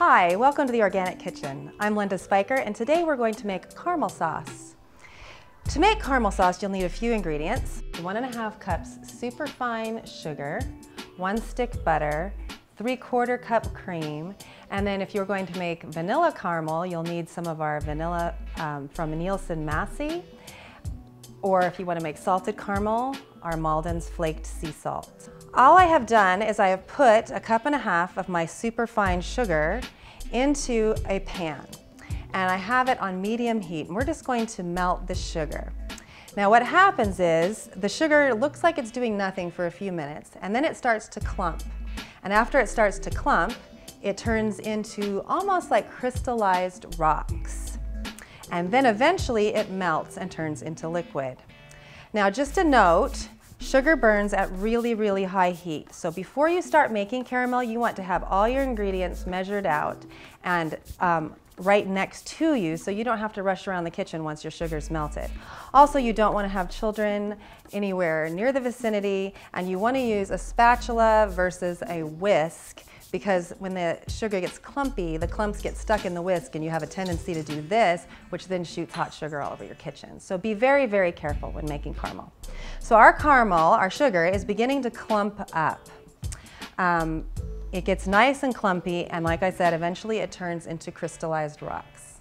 Hi, welcome to the Organic Kitchen. I'm Linda Spiker, and today we're going to make caramel sauce. To make caramel sauce, you'll need a few ingredients: 1.5 cups superfine sugar, 1 stick butter, 3/4 cup cream, and then if you're going to make vanilla caramel, you'll need some of our vanilla from Nielsen Massey, or if you want to make salted caramel, our Maldon's flaked sea salt. All I have done is I have put 1.5 cups of my superfine sugar into a pan, and I have it on medium heat, and we're just going to melt the sugar. Now what happens is the sugar looks like it's doing nothing for a few minutes, and then it starts to clump. And after it starts to clump, it turns into almost like crystallized rocks. And then eventually it melts and turns into liquid. Now just a note, sugar burns at really, really high heat. So before you start making caramel, you want to have all your ingredients measured out and right next to you, so you don't have to rush around the kitchen once your sugar's melted. Also, you don't want to have children anywhere near the vicinity, and you want to use a spatula versus a whisk, because when the sugar gets clumpy, the clumps get stuck in the whisk, and you have a tendency to do this, which then shoots hot sugar all over your kitchen. So be very, very careful when making caramel. So our caramel, our sugar, is beginning to clump up. It gets nice and clumpy, and like I said, eventually it turns into crystallized rocks.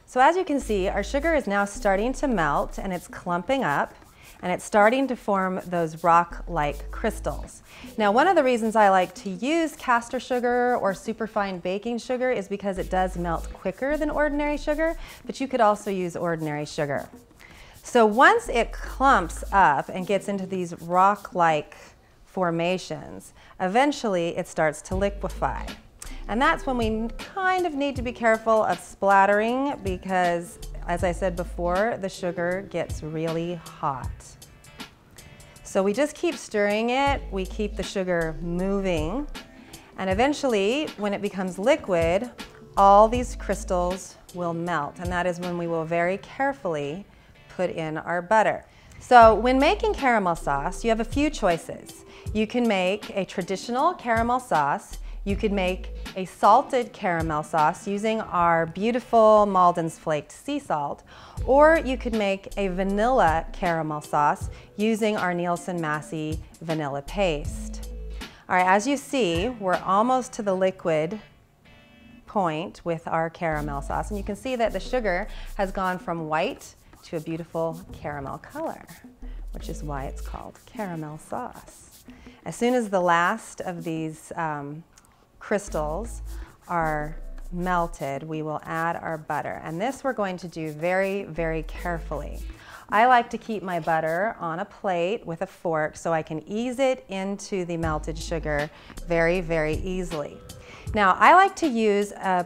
So as you can see, our sugar is now starting to melt, and it's clumping up, and it's starting to form those rock-like crystals. Now, one of the reasons I like to use caster sugar or superfine baking sugar is because it does melt quicker than ordinary sugar, but you could also use ordinary sugar. So once it clumps up and gets into these rock-like formations, eventually it starts to liquefy. And that's when we kind of need to be careful of splattering, because as I said before, the sugar gets really hot. So we just keep stirring it, we keep the sugar moving, and eventually when it becomes liquid, all these crystals will melt, and that is when we will very carefully put in our butter. So when making caramel sauce, you have a few choices. You can make a traditional caramel sauce. You could make a salted caramel sauce using our beautiful Maldon's flaked sea salt, or you could make a vanilla caramel sauce using our Nielsen Massey vanilla paste. All right, as you see, we're almost to the liquid point with our caramel sauce, and you can see that the sugar has gone from white to a beautiful caramel color, which is why it's called caramel sauce. As soon as the last of these crystals are melted, we will add our butter. And this we're going to do very, very carefully. I like to keep my butter on a plate with a fork so I can ease it into the melted sugar very, very easily. Now, I like to use a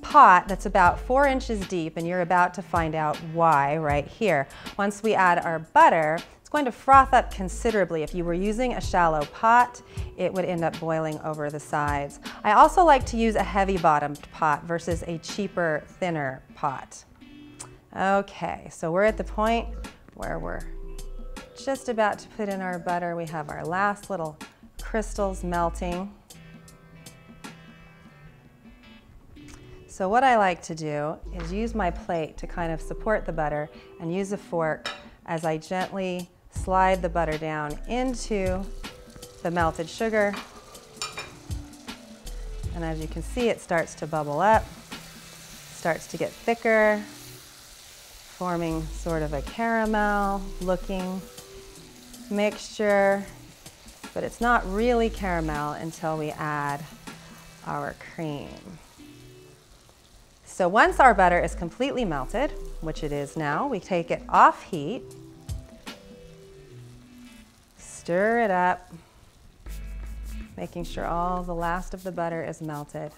pot that's about 4 inches deep, and you're about to find out why right here. Once we add our butter, it's going to froth up considerably. If you were using a shallow pot, it would end up boiling over the sides. I also like to use a heavy bottomed pot versus a cheaper, thinner pot. Okay, so we're at the point where we're just about to put in our butter. We have our last little crystals melting. So what I like to do is use my plate to kind of support the butter and use a fork as I gently slide the butter down into the melted sugar. And as you can see, it starts to bubble up, starts to get thicker, forming sort of a caramel looking mixture, but it's not really caramel until we add our cream. So once our butter is completely melted, which it is now, we take it off heat, stir it up, making sure all the last of the butter is melted.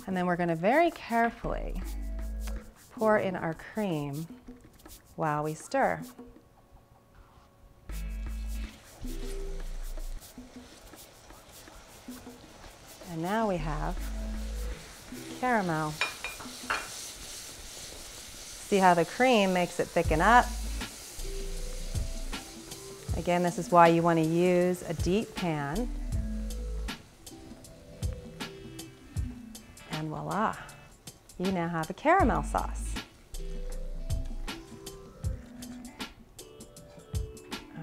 And then we're going to very carefully pour in our cream while we stir. And now we have caramel. See how the cream makes it thicken up? Again, this is why you want to use a deep pan. And voila, you now have a caramel sauce.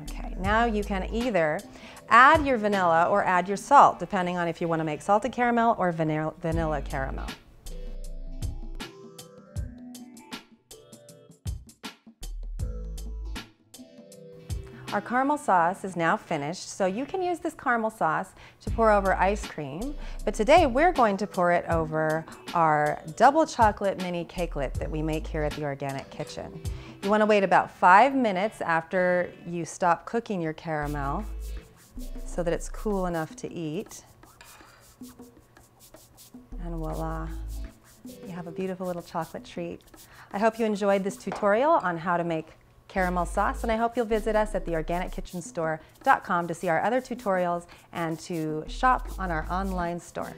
Okay, now you can either add your vanilla or add your salt, depending on if you want to make salted caramel or vanilla caramel. Our caramel sauce is now finished, so you can use this caramel sauce to pour over ice cream, but today we're going to pour it over our double chocolate mini cakelet that we make here at the Organic Kitchen. You want to wait about 5 minutes after you stop cooking your caramel so that it's cool enough to eat. And voila, you have a beautiful little chocolate treat. I hope you enjoyed this tutorial on how to make caramel sauce, and I hope you'll visit us at theorganickitchenstore.com to see our other tutorials and to shop on our online store.